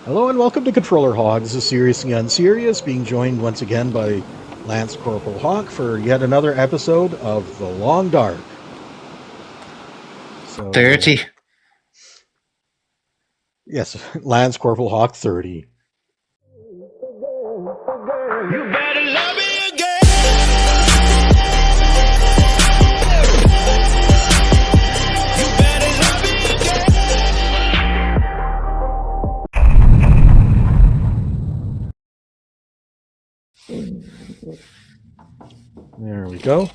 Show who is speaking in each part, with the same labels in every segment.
Speaker 1: Hello and welcome to ControllerHogZ, a serious and unserious, being joined once again by Lance Corporal Hawk for yet another episode of The Long Dark. So,
Speaker 2: 30.
Speaker 1: Yes, Lance Corporal Hawk 30.
Speaker 3: You better love me again. You better love me
Speaker 1: There we go.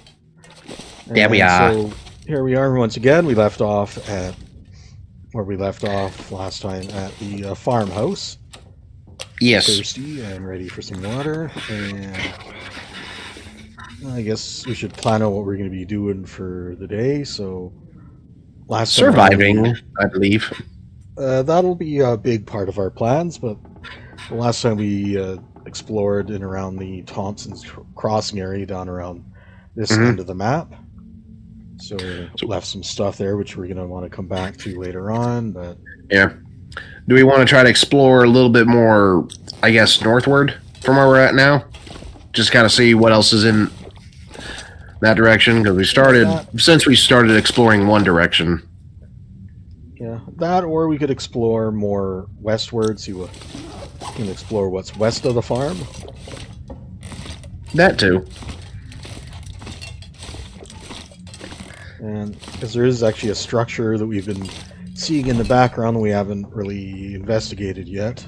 Speaker 2: There we are.
Speaker 1: So here we are once again. We left off at where we left off last time at the farmhouse.
Speaker 2: Yes.
Speaker 1: Thirsty and ready for some water, and I guess we should plan out what we're going to be doing for the day. So last time
Speaker 2: Surviving, I believe.
Speaker 1: that'll be a big part of our plans, but the last time we explored in around the Thompson's Crossing area down around this end of the map. So left some stuff there, which we're going to want to come back to later on. But
Speaker 2: Yeah. Do we want to try to explore a little bit more, I guess, northward from where we're at now? Just kind of see what else is in that direction? Because since we started exploring one direction.
Speaker 1: yeah, that, or we could explore more westward, see what we can explore what's west of the farm.
Speaker 2: That too.
Speaker 1: And because there is actually a structure that we've been seeing in the background that we haven't really investigated yet.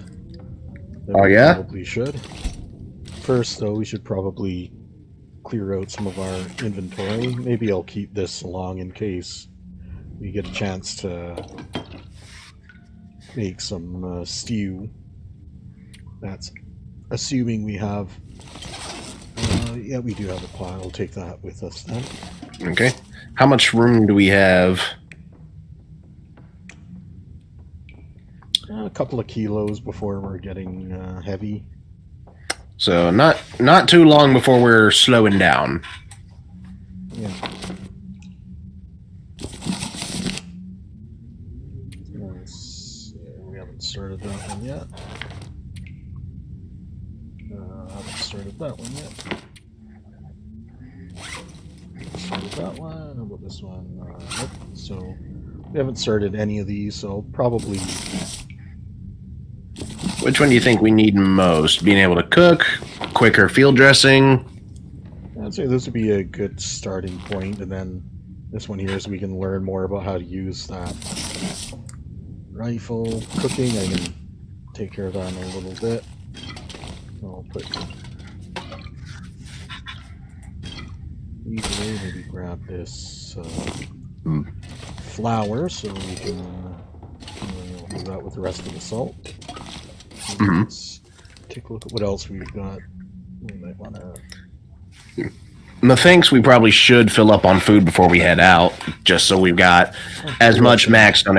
Speaker 2: Oh, yeah?
Speaker 1: Probably should. First, though, we should probably clear out some of our inventory. Maybe I'll keep this along in case we get a chance to make some stew. That's assuming we have... yeah, we do have a pot. I'll take that with us then.
Speaker 2: Okay. How much room do we have?
Speaker 1: A couple of kilos before we're getting heavy.
Speaker 2: So not too long before we're slowing down.
Speaker 1: Yeah. We haven't started that one yet. Haven't started that one yet. Started that one. How about this one? Nope. So we haven't started any of these. So probably.
Speaker 2: Which one do you think we need most? Being able to cook, quicker field dressing?
Speaker 1: I'd say this would be a good starting point, and then this one here, so we can learn more about how to use that rifle. Cooking, I can take care of that in a little bit. I'll put these away. Maybe grab this flour so we can do that with the rest of the salt. Let's take a look at what else we've got. We might want to.
Speaker 2: Methinks we probably should fill up on food before we head out, just so we've got as much maxed on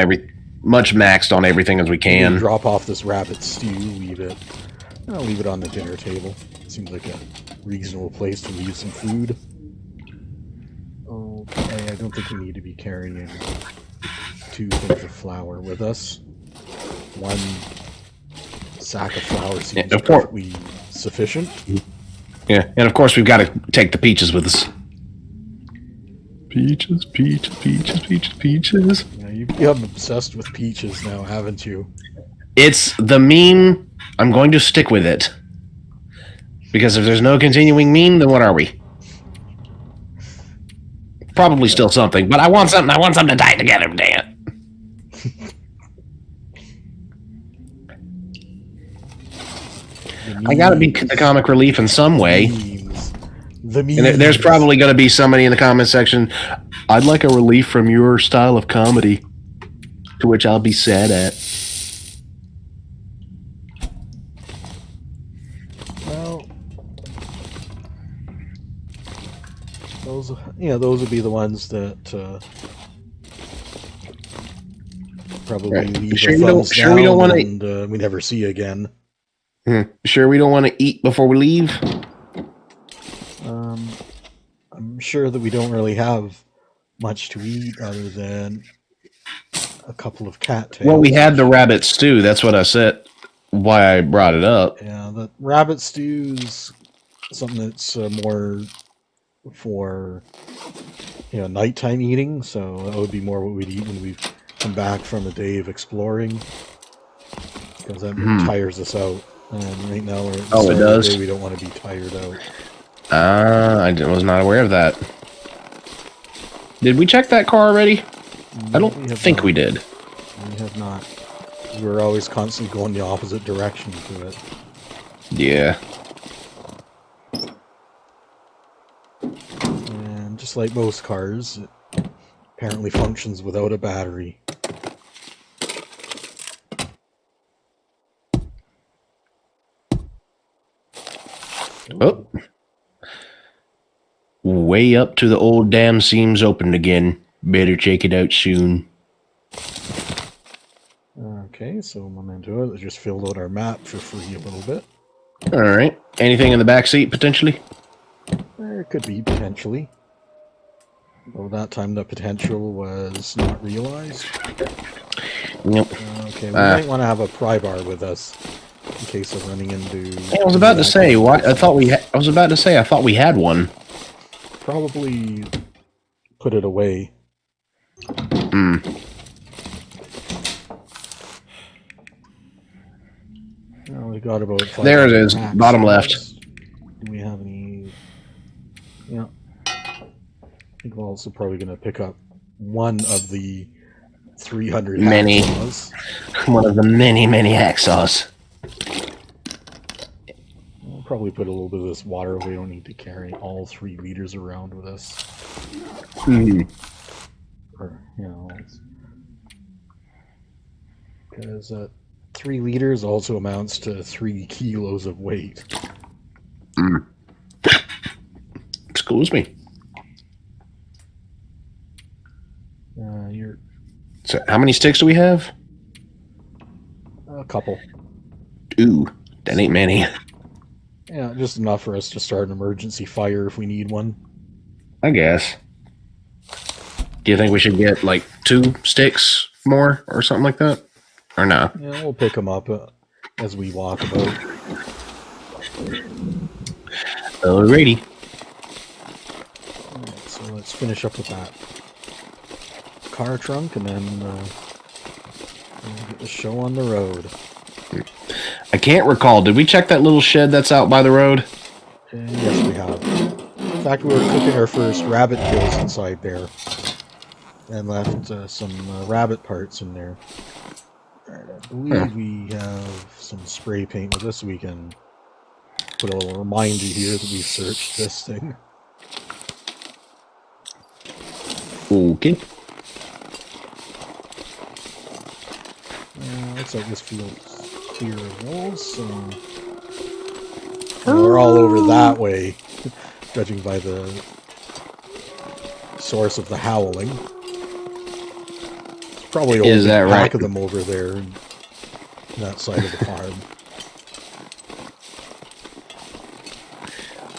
Speaker 2: everything as we can.
Speaker 1: Drop off this rabbit stew. Leave it. I'll leave it on the dinner table. Seems like a reasonable place to leave some food. Okay, I don't think we need to be carrying 2 things of flour with us. 1 sack of flour seems perfectly sufficient.
Speaker 2: Yeah, and of course we've got to take the peaches with us. Peaches, peaches, peaches, peaches, peaches.
Speaker 1: Yeah, you've become obsessed with peaches now, haven't you?
Speaker 2: It's the meme. I'm going to stick with it. Because if there's no continuing meme, then what are we? Probably still something, but I want something to tie together, dang it. I gotta be the comic relief in some way.
Speaker 1: The memes.
Speaker 2: And there's probably gonna be somebody in the comment section, I'd like a relief from your style of comedy. To which I'll be sad at.
Speaker 1: Well, those would be the ones that probably leave
Speaker 2: Sure
Speaker 1: the
Speaker 2: you
Speaker 1: thumbs
Speaker 2: don't- sure we don't
Speaker 1: down
Speaker 2: wanna-
Speaker 1: and we never see again.
Speaker 2: Sure we don't want to eat before we leave?
Speaker 1: I'm sure that we don't really have much to eat other than a couple of cattails.
Speaker 2: Well, we had the rabbit stew, that's what I said. why I brought it up.
Speaker 1: Yeah, the rabbit stew's something that's more for nighttime eating. So that would be more what we'd eat when we've come back from a day of exploring, because that tires us out. And right now we're at the
Speaker 2: Oh,
Speaker 1: start
Speaker 2: it
Speaker 1: of the
Speaker 2: does?
Speaker 1: day, we don't want to be tired out.
Speaker 2: Was not aware of that. Did we check that car already? I don't think we did.
Speaker 1: We have not. We were always constantly going the opposite direction to it.
Speaker 2: Yeah.
Speaker 1: And just like most cars, it apparently functions without a battery.
Speaker 2: Oh. Way up to the old dam seams opened again. Better check it out soon.
Speaker 1: Okay, so Memento, let's just filled out our map for free a little bit.
Speaker 2: Alright. Anything in the back seat, potentially?
Speaker 1: There could be, potentially. Though that time the potential was not realized.
Speaker 2: Nope.
Speaker 1: Okay, we might want to have a pry bar with us in case of running into...
Speaker 2: I was about to say, I thought we had one.
Speaker 1: Probably put it away. Well, we got about 5
Speaker 2: There it is,
Speaker 1: packs
Speaker 2: bottom
Speaker 1: of
Speaker 2: left.
Speaker 1: this. Do we have any... Yeah. I think we're also probably going to pick up one of the 300
Speaker 2: Many.
Speaker 1: hacksaws.
Speaker 2: One of the many, many hacksaws.
Speaker 1: We'll probably put a little bit of this water. We don't need to carry all 3 liters around with us. Or, because 3 liters also amounts to 3 kilos of weight.
Speaker 2: Excuse me.
Speaker 1: You're
Speaker 2: So, how many sticks do we have?
Speaker 1: a couple.
Speaker 2: Ooh, that ain't many.
Speaker 1: Yeah, just enough for us to start an emergency fire if we need one.
Speaker 2: I guess. Do you think we should get like 2 sticks more or something like that? Or no?
Speaker 1: Yeah, we'll pick them up as we walk about.
Speaker 2: Alrighty.
Speaker 1: Alright, so let's finish up with that car trunk and then we'll get the show on the road.
Speaker 2: I can't recall. Did we check that little shed that's out by the road?
Speaker 1: Yes, we have. In fact, we were cooking our first rabbit kills inside there. And left some rabbit parts in there. Alright, I believe we have some spray paint with this. We can put a little reminder here that we searched this thing.
Speaker 2: Okay.
Speaker 1: Looks like this field's clear of wolves, so... we're all over that way, judging by the source of the howling. There's probably a
Speaker 2: Is that
Speaker 1: pack
Speaker 2: right?
Speaker 1: of them over there on that side of the farm.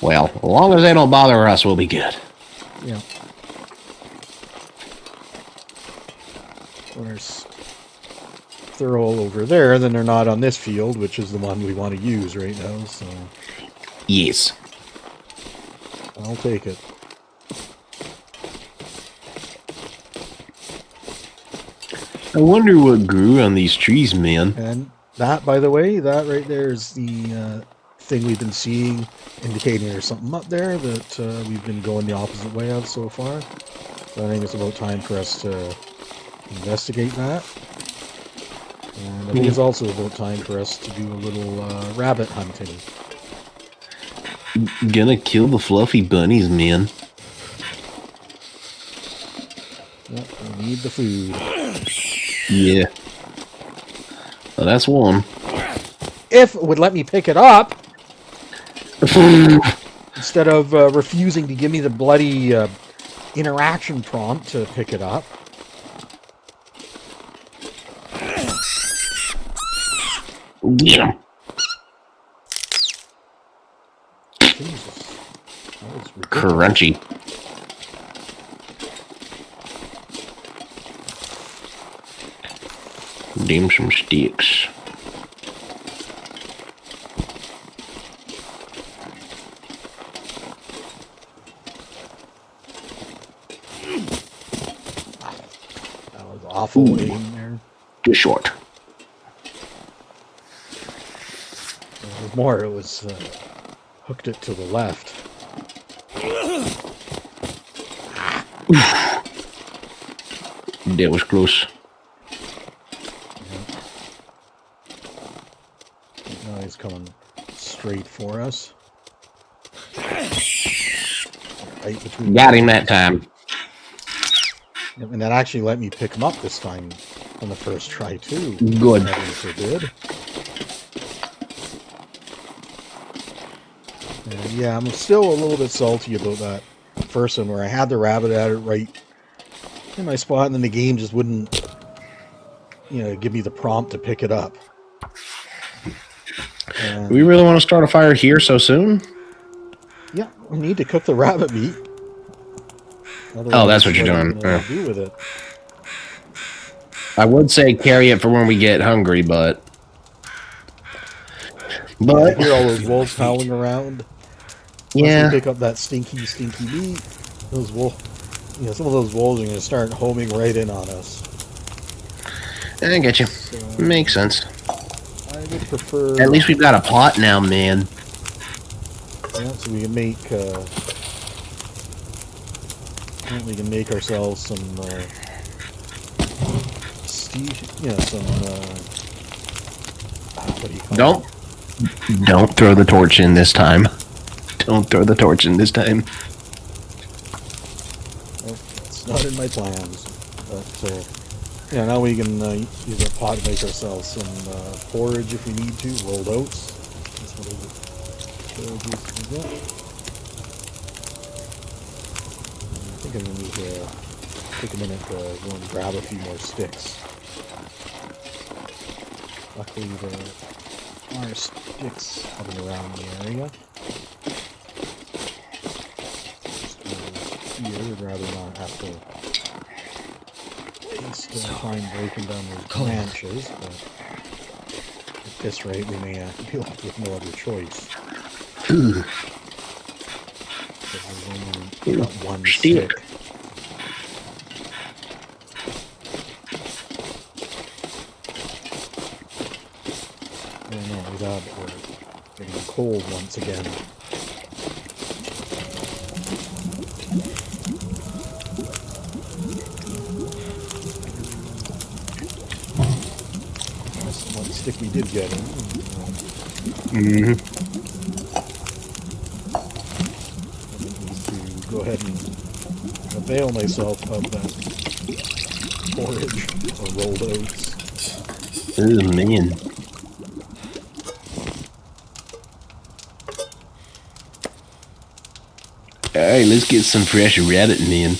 Speaker 2: Well, as long as they don't bother us, we'll be good.
Speaker 1: Yeah. If they're all over there, then they're not on this field, which is the one we want to use right now, so
Speaker 2: Yes.
Speaker 1: I'll take it.
Speaker 2: I wonder what grew on these trees, man.
Speaker 1: And that, by the way, that right there is the thing we've been seeing, indicating there's something up there that we've been going the opposite way of so far. So I think it's about time for us to investigate that. And I think it's also about time for us to do a little rabbit hunting.
Speaker 2: Gonna kill the fluffy bunnies, man.
Speaker 1: Yep, we need the food.
Speaker 2: Yeah. Well, that's one.
Speaker 1: If it would let me pick it up, instead of refusing to give me the bloody interaction prompt to pick it up.
Speaker 2: Yeah.
Speaker 1: Jesus. That was ridiculous.
Speaker 2: Crunchy. Dim some sticks.
Speaker 1: awful aim there.
Speaker 2: Too short.
Speaker 1: It was more, it was hooked it to the left.
Speaker 2: That was close.
Speaker 1: Now he's coming straight for us. Right between.
Speaker 2: Got him that time.
Speaker 1: And that actually let me pick him up this time on the first try too.
Speaker 2: Good.
Speaker 1: Heaven forbid. And yeah, I'm still a little bit salty about that first one where I had the rabbit at it right in my spot, and then the game just wouldn't, give me the prompt to pick it up. And,
Speaker 2: Do we really want to start a fire here so soon?
Speaker 1: yeah, we need to cook the rabbit meat.
Speaker 2: Oh, that's what you're doing.
Speaker 1: Gonna do with it.
Speaker 2: I would say carry it for when we get hungry, but
Speaker 1: I hear all those wolves howling around. Once
Speaker 2: yeah,
Speaker 1: we pick up that stinky meat, those some of those wolves are going to start homing right in on us.
Speaker 2: I get you.
Speaker 1: So,
Speaker 2: Makes sense.
Speaker 1: I would prefer.
Speaker 2: At least we've got a pot now, man.
Speaker 1: Yeah, so we can make. We can make ourselves some. Some. What do you call it?
Speaker 2: Don't throw the torch in this time. Don't throw the torch in this time.
Speaker 1: Well, it's not in my plans, but now we can use a pot to make ourselves some porridge if we need to. Rolled oats. That's what we got. I think I'm gonna need to take a minute to go and grab a few more sticks. Luckily, there are sticks coming around the area. Here, would rather not have to waste time breaking down those branches, but at this rate we may be left with no other choice. Because we've only got one stick. Oh no, we're getting cold once again. One stick we did get in. I need to go ahead and avail myself of that porridge or rolled oats.
Speaker 2: Oh man. Alright, let's get some fresh rabbit, man.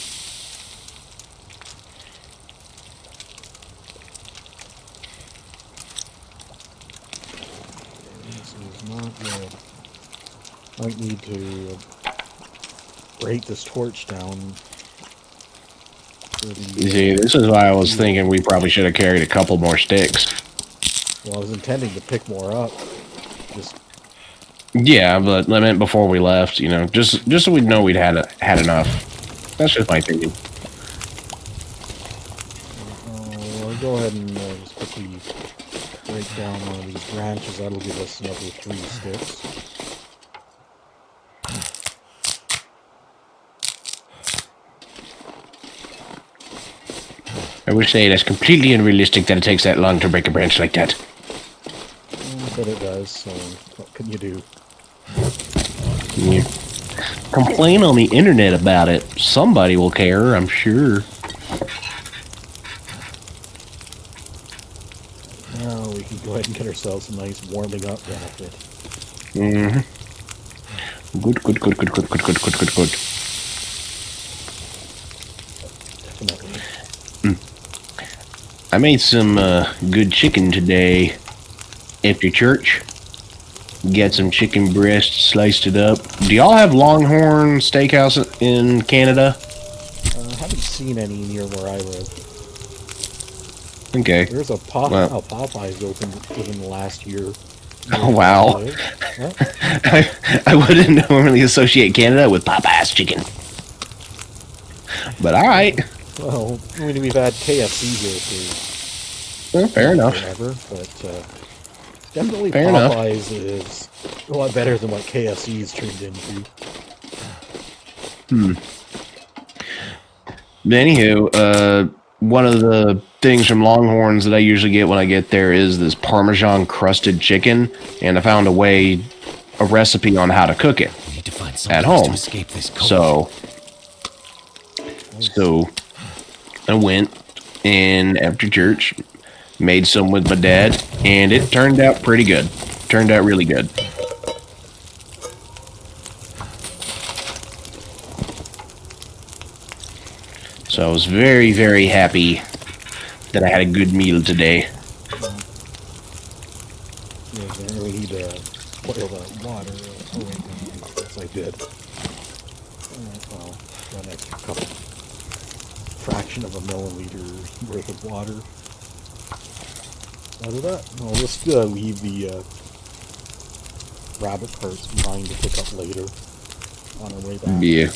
Speaker 1: This is not good. Might need to break this torch down.
Speaker 2: You see, this is why I was thinking we probably should have carried a couple more sticks.
Speaker 1: Well, I was intending to pick more up. Just
Speaker 2: Yeah, but I meant before we left, just so we'd know we'd had enough. That's just my opinion.
Speaker 1: I'll go ahead and just quickly break down one of these branches. That'll give us another 3 sticks.
Speaker 2: I would say that's completely unrealistic that it takes that long to break a branch like that.
Speaker 1: But it does, so what can you do?
Speaker 2: Yeah. Complain on the internet about it. Somebody will care, I'm sure.
Speaker 1: Now we can go ahead and get ourselves a nice warming up benefit.
Speaker 2: Good.
Speaker 1: Definitely.
Speaker 2: I made some good chicken today after church. Got some chicken breast, sliced it up. Do y'all have Longhorn Steakhouse in Canada?
Speaker 1: I haven't seen any near where I live.
Speaker 2: Okay.
Speaker 1: There's a Popeyes opened within the last year.
Speaker 2: Oh, wow.
Speaker 1: Well,
Speaker 2: I wouldn't normally associate Canada with Popeye's chicken. But alright.
Speaker 1: Well, I mean, we've had KFC here for
Speaker 2: Fair enough.
Speaker 1: forever, but definitely
Speaker 2: Fair enough.
Speaker 1: Popeyes is a lot better than what KFC's turned into.
Speaker 2: Anywho, one of the things from Longhorns that I usually get when I get there is this Parmesan crusted chicken, and I found a recipe on how to cook it
Speaker 4: We need to find some
Speaker 2: at
Speaker 4: place
Speaker 2: home.
Speaker 4: to escape this cold.
Speaker 2: So I went and after church made some with my dad, and it turned out pretty good. Turned out really good. So I was very, very happy that I had a good meal today.
Speaker 1: You don't really need to boil the water. Oh, wait, no, yes, I did. Alright, well, got an extra couple, fraction of a milliliter worth of water. Out of that, I'll just leave the rabbit parts behind to pick up later on our way back.
Speaker 2: Yeah.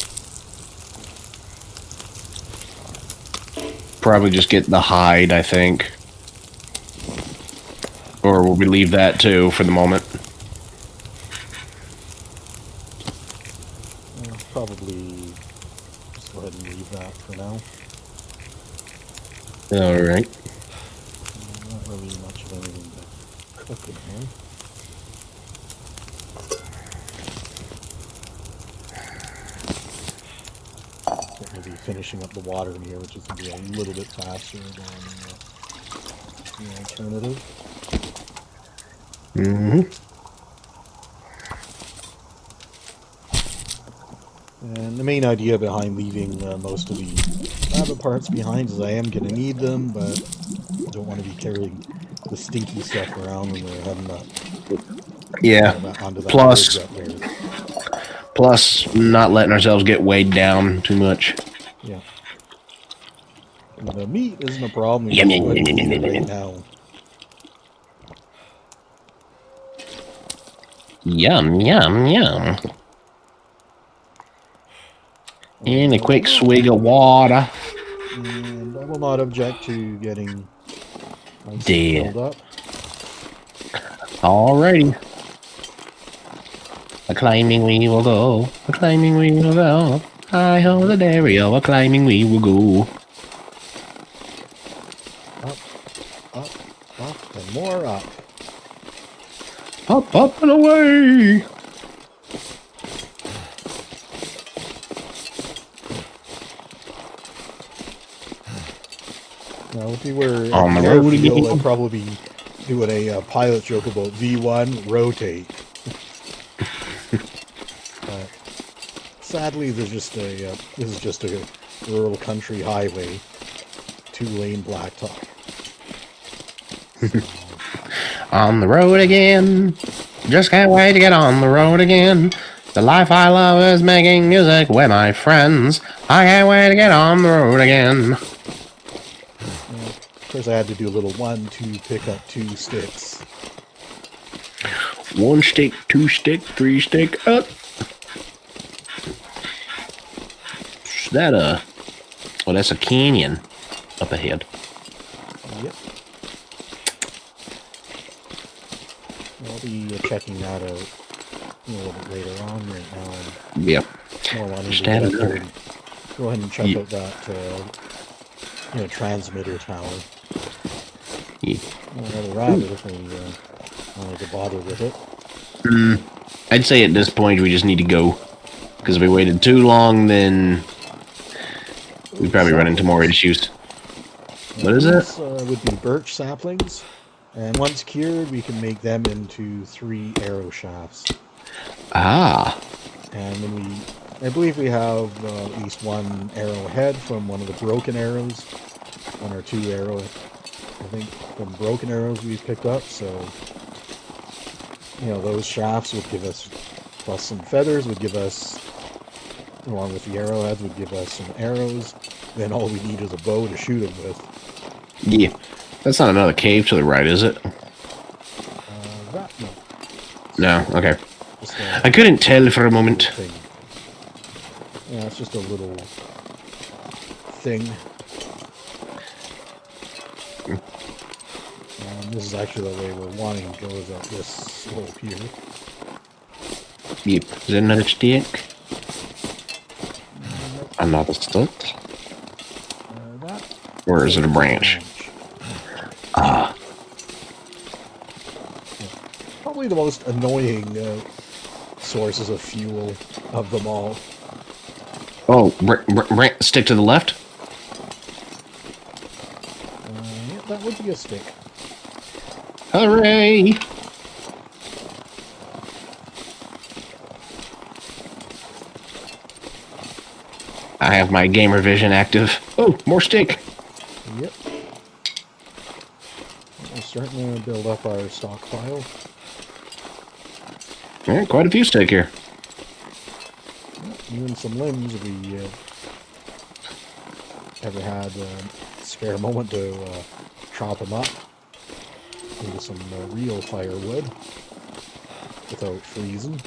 Speaker 2: Probably just get the hide, I think. Or will we leave that too for the moment?
Speaker 1: Probably just go ahead and leave that for now.
Speaker 2: Alright.
Speaker 1: Not really much of anything to cook in here. Maybe finishing up the water in here, which is going to be a little bit faster than the alternative. And the main idea behind leaving most of the rabbit parts behind is I am going to need them, but I don't want to be carrying the stinky stuff around when we're heading up
Speaker 2: Yeah.
Speaker 1: onto that
Speaker 2: Plus-
Speaker 1: bridge up there.
Speaker 2: Plus, not letting ourselves get weighed down too much.
Speaker 1: Yeah. And the meat isn't a problem. We
Speaker 2: Yum,
Speaker 1: can
Speaker 2: yum,
Speaker 1: go ahead and
Speaker 2: yum,
Speaker 1: eat
Speaker 2: yum,
Speaker 1: it
Speaker 2: yum,
Speaker 1: right now.
Speaker 2: Yum, yum, yum. And a quick swig of water.
Speaker 1: And I will not object to getting my
Speaker 2: Dear.
Speaker 1: filled up.
Speaker 2: Alrighty. A climbing we will go. A climbing we will go. I hold the stereo. A climbing we will go.
Speaker 1: Up, and more up.
Speaker 2: Up, up, and away.
Speaker 1: Now, if we were
Speaker 2: On the
Speaker 1: at
Speaker 2: road
Speaker 1: airfield,
Speaker 2: again.
Speaker 1: I'd probably be doing a pilot joke about V1 rotate. But sadly, there's just a this is just a rural country highway, 2-lane blacktop.
Speaker 2: On the road again. Just can't wait to get on the road again. The life I love is making music with my friends. I can't wait to get on the road again.
Speaker 1: Of course, I had to do a little 1-2 pick up 2 sticks.
Speaker 2: 1 stick, 2 stick, 3 stick up. Is that a... Oh, that's a canyon up ahead.
Speaker 1: Yep. I'll be checking that out a little bit later on. Right now,
Speaker 2: Yep.
Speaker 1: I'm more wanting to
Speaker 2: Stand
Speaker 1: get up
Speaker 2: there.
Speaker 1: there and go ahead and check
Speaker 2: Yeah.
Speaker 1: out that transmitter tower.
Speaker 2: Yeah.
Speaker 1: Another rabbit if I wanted to bother with it.
Speaker 2: I'd say at this point we just need to go. Because if we waited too long, then we'd probably run into more issues. What is it?
Speaker 1: These would be birch saplings, and once cured, we can make them into 3 arrow shafts.
Speaker 2: Ah.
Speaker 1: And then I believe we have at least 1 arrowhead from one of the broken arrows, 1 or 2 arrow, I think, from broken arrows we've picked up. So, those shafts would give us, plus some feathers would give us, along with the arrowheads, would give us some arrows. Then all we need is a bow to shoot them with.
Speaker 2: Yeah. That's not another cave to the right, is it?
Speaker 1: That, no.
Speaker 2: No. Okay.
Speaker 1: Just
Speaker 2: I couldn't tell for a moment.
Speaker 1: thing. Yeah, it's just a little thing. this is actually the way we're wanting to go, is up this slope here.
Speaker 2: Yep. Is it another stick? Another stick?
Speaker 1: That
Speaker 2: Or is it a branch? Ah.
Speaker 1: Probably the most annoying sources of fuel of them all.
Speaker 2: Oh, stick to the left?
Speaker 1: Yeah, that would be a stick.
Speaker 2: Hooray! I have my gamer vision active. Oh, more stick.
Speaker 1: Yep. We're starting to build up our stockpile.
Speaker 2: Yeah, quite a few stick here.
Speaker 1: Even some limbs if we ever had a spare moment to chop them up into some real firewood without freezing.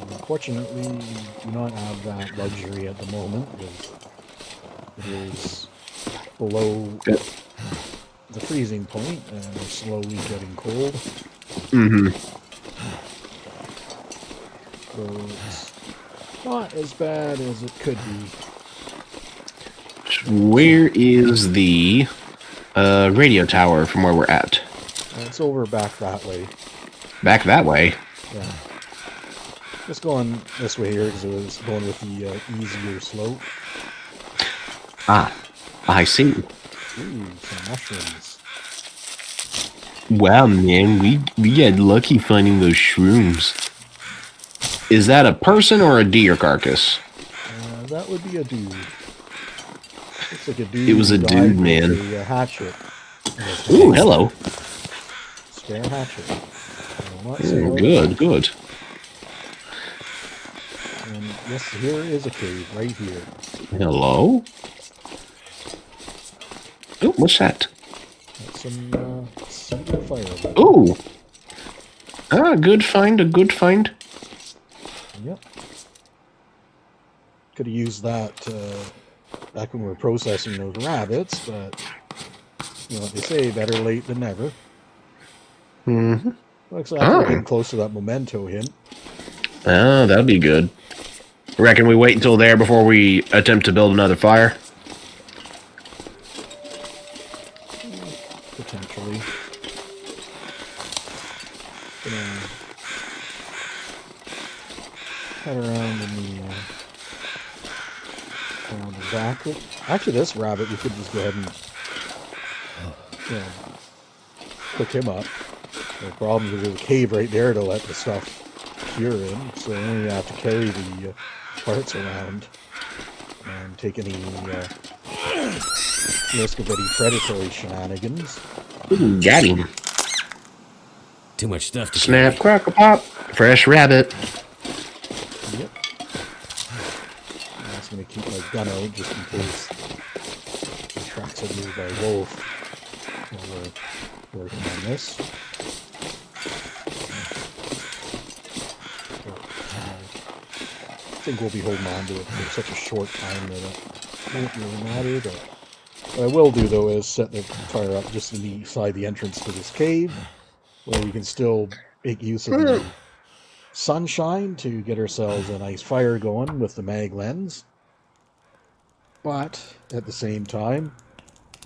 Speaker 1: Unfortunately, we do not have that luxury at the moment because it is below the freezing point and we're slowly getting cold.
Speaker 2: Mm-hmm.
Speaker 1: So it's not as bad as it could be.
Speaker 2: Where is the radio tower from where we're at?
Speaker 1: It's over back that way.
Speaker 2: Back that way?
Speaker 1: Yeah. Just going this way here because it was going with the easier slope.
Speaker 2: Ah, I see.
Speaker 1: Ooh, some mushrooms.
Speaker 2: Wow, man, we got lucky finding those shrooms. Is that a person or a deer carcass?
Speaker 1: That would be a dude. Looks like a dude.
Speaker 2: It was a
Speaker 1: who
Speaker 2: dude,
Speaker 1: died
Speaker 2: man.
Speaker 1: with a hatchet.
Speaker 2: Ooh, hello.
Speaker 1: Spare hatchet.
Speaker 2: Good, good.
Speaker 1: And yes, here is a cave right here.
Speaker 2: Hello? Oh, what's that?
Speaker 1: That's some cedar firewood.
Speaker 2: Ooh! Ah, good find, a good find.
Speaker 1: Yep. Could have used that back when we were processing those rabbits, but you know what they say, better late than never.
Speaker 2: Mm-hmm.
Speaker 1: Looks like we're getting close to that memento hint.
Speaker 2: Ah, that'll be good. Reckon we wait until there before we attempt to build another fire?
Speaker 1: Potentially. Gonna head around in the around the back. Actually, this rabbit we could just go ahead and cook him up. No problem because there's a cave right there to let the stuff cure in, so we only have to carry the parts around and take any risk of any predatory shenanigans.
Speaker 2: Ooh, got him.
Speaker 4: Too much stuff to
Speaker 2: Snap, crackle, pop. Fresh rabbit.
Speaker 1: Yep. I'm just going to keep my gun out just in case the tracks are moved by wolf while we're working on this. I think we'll be holding on to it for such a short time that it won't really matter. But what I will do, though, is set the fire up just inside the entrance to this cave, where we can still make use of the sunshine to get ourselves a nice fire going with the mag lens. But at the same time,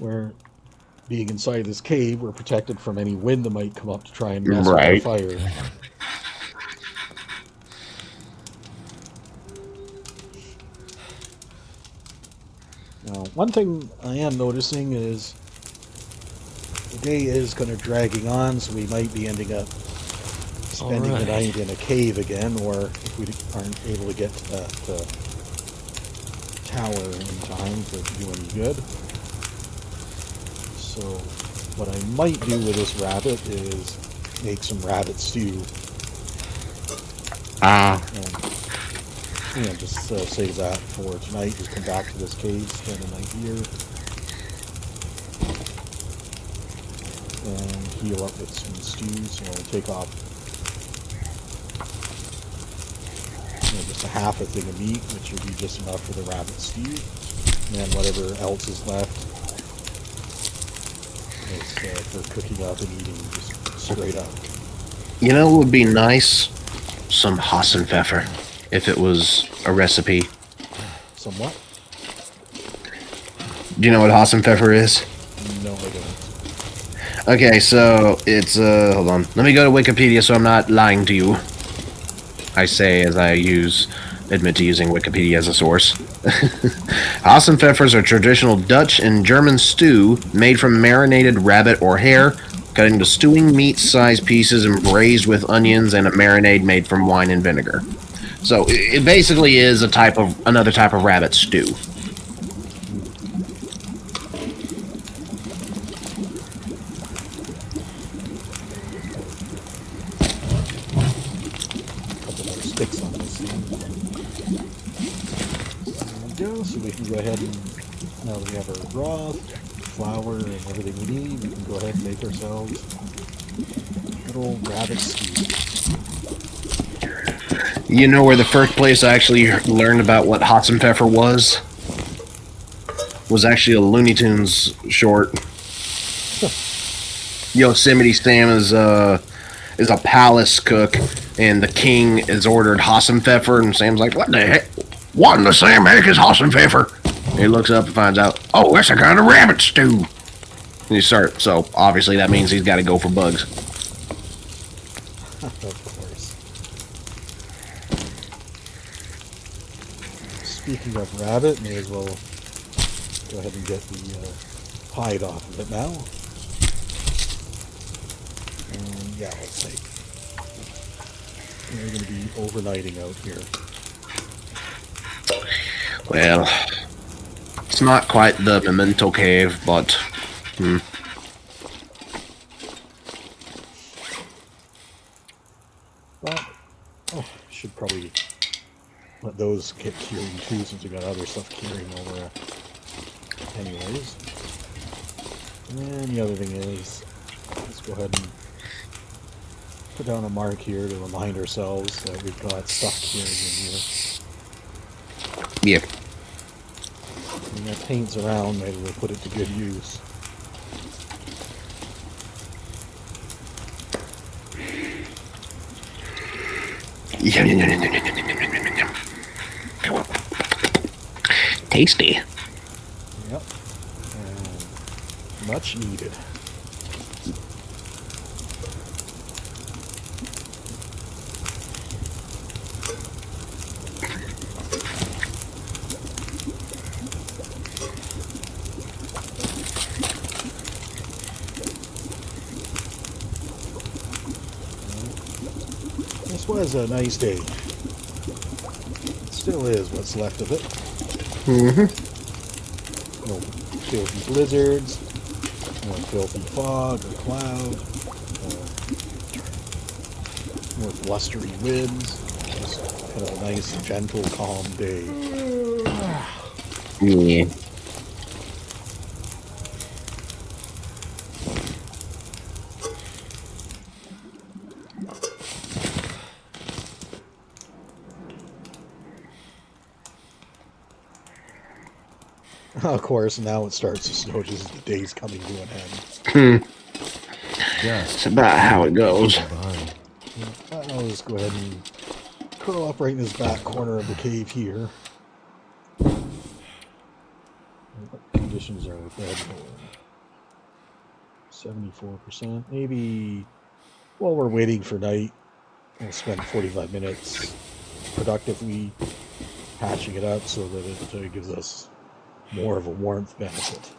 Speaker 1: we're being inside this cave, we're protected from any wind that might come up to try and mess with our fire. Now, one thing I am noticing is the day is kind of dragging on, so we might be ending up spending the night in a cave again, or if we aren't able to get to that tower in time to do any good. So what I might do with this rabbit is make some rabbit stew. And just save that for tonight. Just come back to this cave, spend the night here, and heal up with some stew. So I'll take off just a half a thing of meat, which would be just enough for the rabbit stew, and then whatever else is left, Nice for cooking up and eating just straight up.
Speaker 2: You know what would be nice? Some Hassenpfeffer, if it was a recipe.
Speaker 1: Somewhat?
Speaker 2: Do you know what Hassenpfeffer is?
Speaker 1: No, I don't.
Speaker 2: Okay, so it's, hold on. Let me go to Wikipedia so I'm not lying to you. I say as I admit to using Wikipedia as a source. Hassenpfeffers are traditional Dutch and German stew made from marinated rabbit or hare, cut into stewing meat-sized pieces and braised with onions and a marinade made from wine and vinegar. So it basically is another type of rabbit stew.
Speaker 1: Sticks on this thing. There we go, so we can go ahead and, now that we have our broth, flour, and everything we need, we can go ahead and make ourselves good old rabbit stew.
Speaker 2: You know where the first place I actually learned about what Hassenpfeffer was? Was actually a Looney Tunes short. Yosemite Sam is a palace cook, and the king is ordered Hassenpfeffer, and Sam's like, what the heck? What in the Sam heck is Hassenpfeffer? And he looks up and finds out, oh, that's a kind of rabbit stew. And so obviously that means he's got to go for bugs.
Speaker 1: Of course. Speaking of rabbit, may as well go ahead and get the hide off of it now. And yeah, let's see. We're going to be overnighting out here.
Speaker 2: Well, it's not quite the Memento Cave, but...
Speaker 1: But, should probably let those get curing too, since we got other stuff curing over anyways. And the other thing is, let's go ahead and put down a mark here to remind ourselves that we've got stuff curing in here.
Speaker 2: Yeah.
Speaker 1: When that paint's around, maybe we'll put it to good use.
Speaker 2: Tasty.
Speaker 1: Yep. And much needed. This was a nice day. It still is what's left of it.
Speaker 2: Mm-hmm.
Speaker 1: No filthy blizzards, no filthy fog or cloud, more blustery winds. Just kind of a nice, gentle, calm day.
Speaker 2: Yeah.
Speaker 1: Of course, now it starts to snow just as the day's coming to an end.
Speaker 2: That's about how it goes.
Speaker 1: I'll just go ahead and curl up right in this back corner of the cave here. What conditions are bed for? 74%. Maybe while we're waiting for night, we'll spend 45 minutes productively patching it up so that it gives us more of a warmth benefit.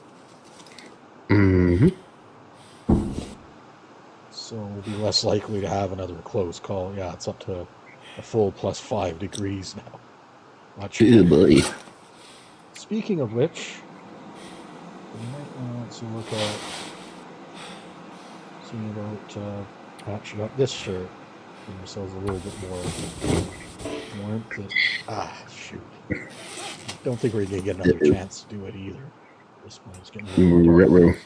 Speaker 2: Mm-hmm.
Speaker 1: So we'll be less likely to have another close call. Yeah, it's up to a full plus 5 degrees now. Watch
Speaker 2: Ooh, boy.
Speaker 1: Speaking of which, we might want to look at seeing about patching up this shirt. Give ourselves a little bit more warmth. Shoot. Don't think we're going to get another chance to do it either. This one's getting a little dark.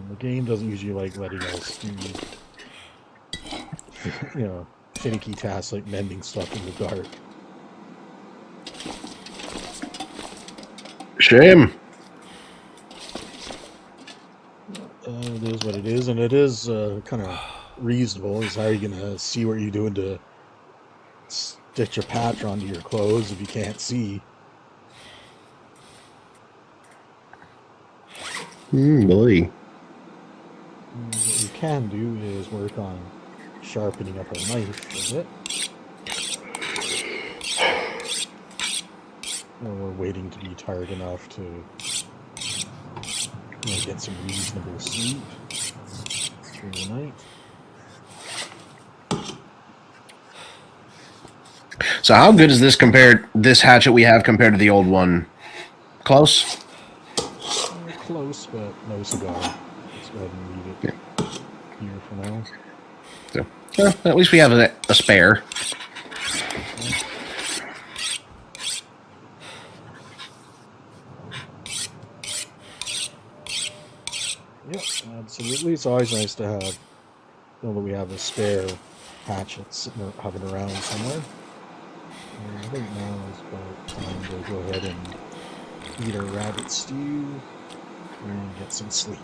Speaker 1: The game doesn't usually like letting us do, finicky tasks like mending stuff in the dark.
Speaker 2: Shame.
Speaker 1: It is what it is, and it is kind of reasonable. Is how are you gonna see what you're doing to stitch a patch onto your clothes if you can't see?
Speaker 2: Boy.
Speaker 1: What you can do is work on sharpening up a knife a bit. Or we're waiting to be tired enough to get some reasonable sleep through the night.
Speaker 2: So how good is this compared? This hatchet we have compared to the old one? Close.
Speaker 1: Close, but no cigar. Let's go ahead and leave it here for now.
Speaker 2: So, well, at least we have a spare.
Speaker 1: Yep, absolutely. It's always nice to know that we have a spare hatchet sitting hovering around somewhere. And I think now is about time to go ahead and eat our rabbit stew and get some sleep.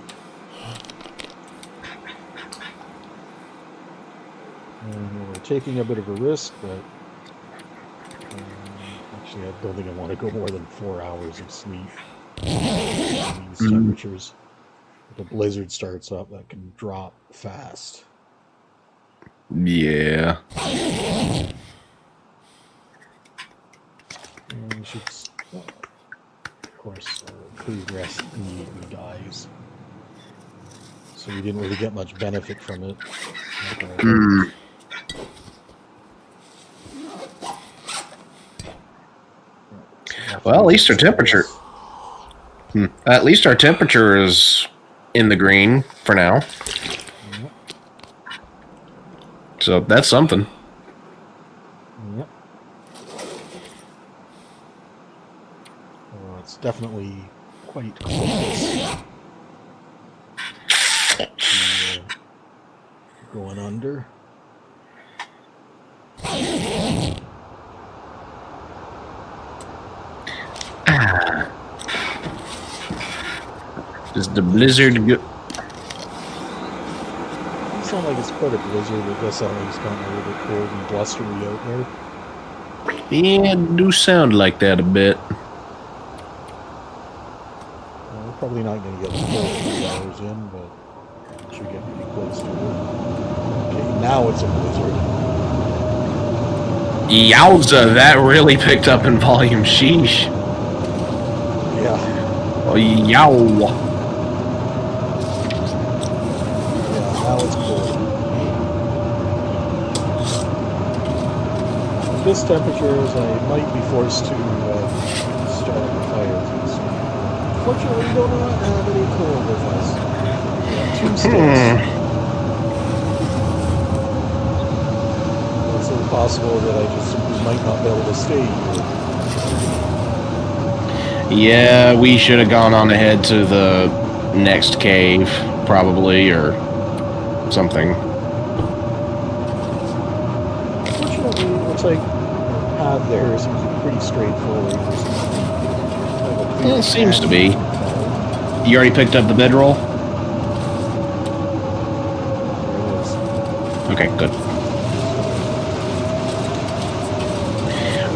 Speaker 1: And we're taking a bit of a risk, but actually I don't think I want to go more than 4 hours of sleep in these temperatures. If a blizzard starts up, that can drop fast.
Speaker 2: Yeah.
Speaker 1: And we should, of course, food rest immediately dies. So we didn't really get much benefit from it.
Speaker 2: Well, at least our temperature. At least our temperature is in the green for now.
Speaker 1: Yep.
Speaker 2: So that's something.
Speaker 1: Yep. Well, it's definitely quite close to going under.
Speaker 2: Does the blizzard go?
Speaker 1: It sounds like it's quite a blizzard. I guess that one's gotten a little bit cold and blustery out there.
Speaker 2: Yeah, it do sound like that a bit.
Speaker 1: We're probably not going to get the full 3 hours in, but we should get pretty close to it. Okay, now it's a blizzard.
Speaker 2: Yowza, that really picked up in volume. Sheesh.
Speaker 1: Yeah.
Speaker 2: Oh, yow.
Speaker 1: Now it's cold. At this temperatures, I might be forced to start a fire. Fortunately, we don't have any coal with us. We have 2 sticks. It's possible that I just simply might not be able to stay here.
Speaker 2: Yeah, we should have gone on ahead to the next cave, probably, or something.
Speaker 1: Fortunately, it looks like the path there seems pretty straightforward.
Speaker 2: It seems to be. You already picked up the bedroll?
Speaker 1: There it is.
Speaker 2: Okay, good.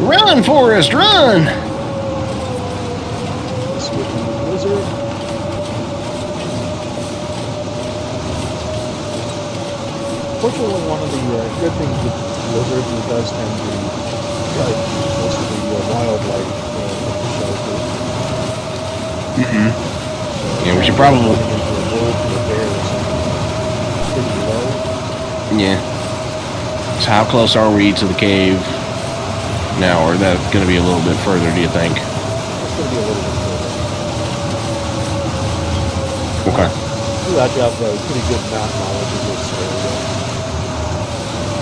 Speaker 2: Run, Forrest, run!
Speaker 1: Switching the blizzard. Fortunately, one of the good things with blizzards is it does tend to drive most of the wildlife into shelter.
Speaker 2: Yeah, we should probably...
Speaker 1: Running into a wolf or a bear or something pretty low.
Speaker 2: Yeah. So how close are we to the cave now? Or is that going to be a little bit further, do you think?
Speaker 1: It's going to be a little bit further.
Speaker 2: Okay.
Speaker 1: You actually have a pretty good map knowledge of this area.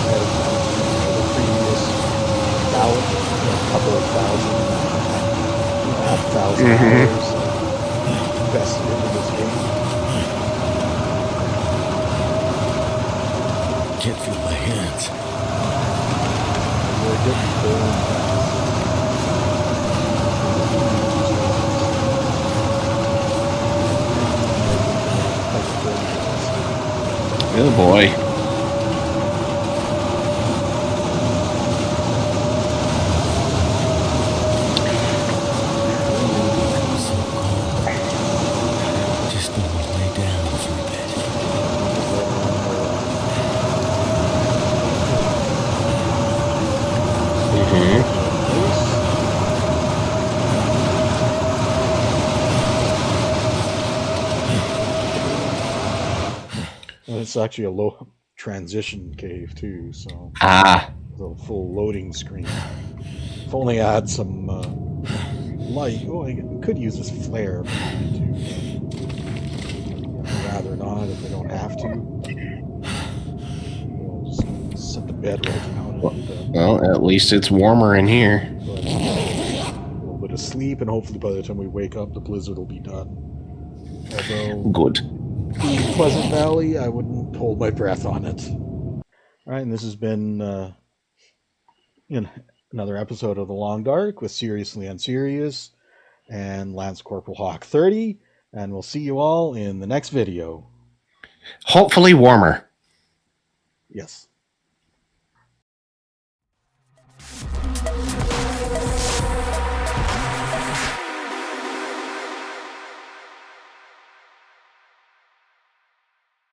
Speaker 1: Ahead of the previous bout, a couple of thousand, 2,500 hours invested into this game.
Speaker 4: Can't feel my hands.
Speaker 1: We're getting burned fast.
Speaker 2: Good boy.
Speaker 4: Just let me lay down for a bit.
Speaker 1: And it's actually a low transition cave too, so
Speaker 2: Ah.
Speaker 1: the full loading screen. If only I had some light. Oh, I could use this flare if I needed to. But I'd rather not if I don't have to. We'll just set the bed right down and be done.
Speaker 2: Well, at least it's warmer in here.
Speaker 1: But a little bit of sleep, and hopefully by the time we wake up, the blizzard will be done. Although,
Speaker 2: Good.
Speaker 1: being Pleasant Valley, I wouldn't hold my breath on it. All right, and this has been another episode of The Long Dark with Seriously Unserious and Lance Corporal Hawk 30, and we'll see you all in the next video.
Speaker 2: Hopefully warmer.
Speaker 1: Yes.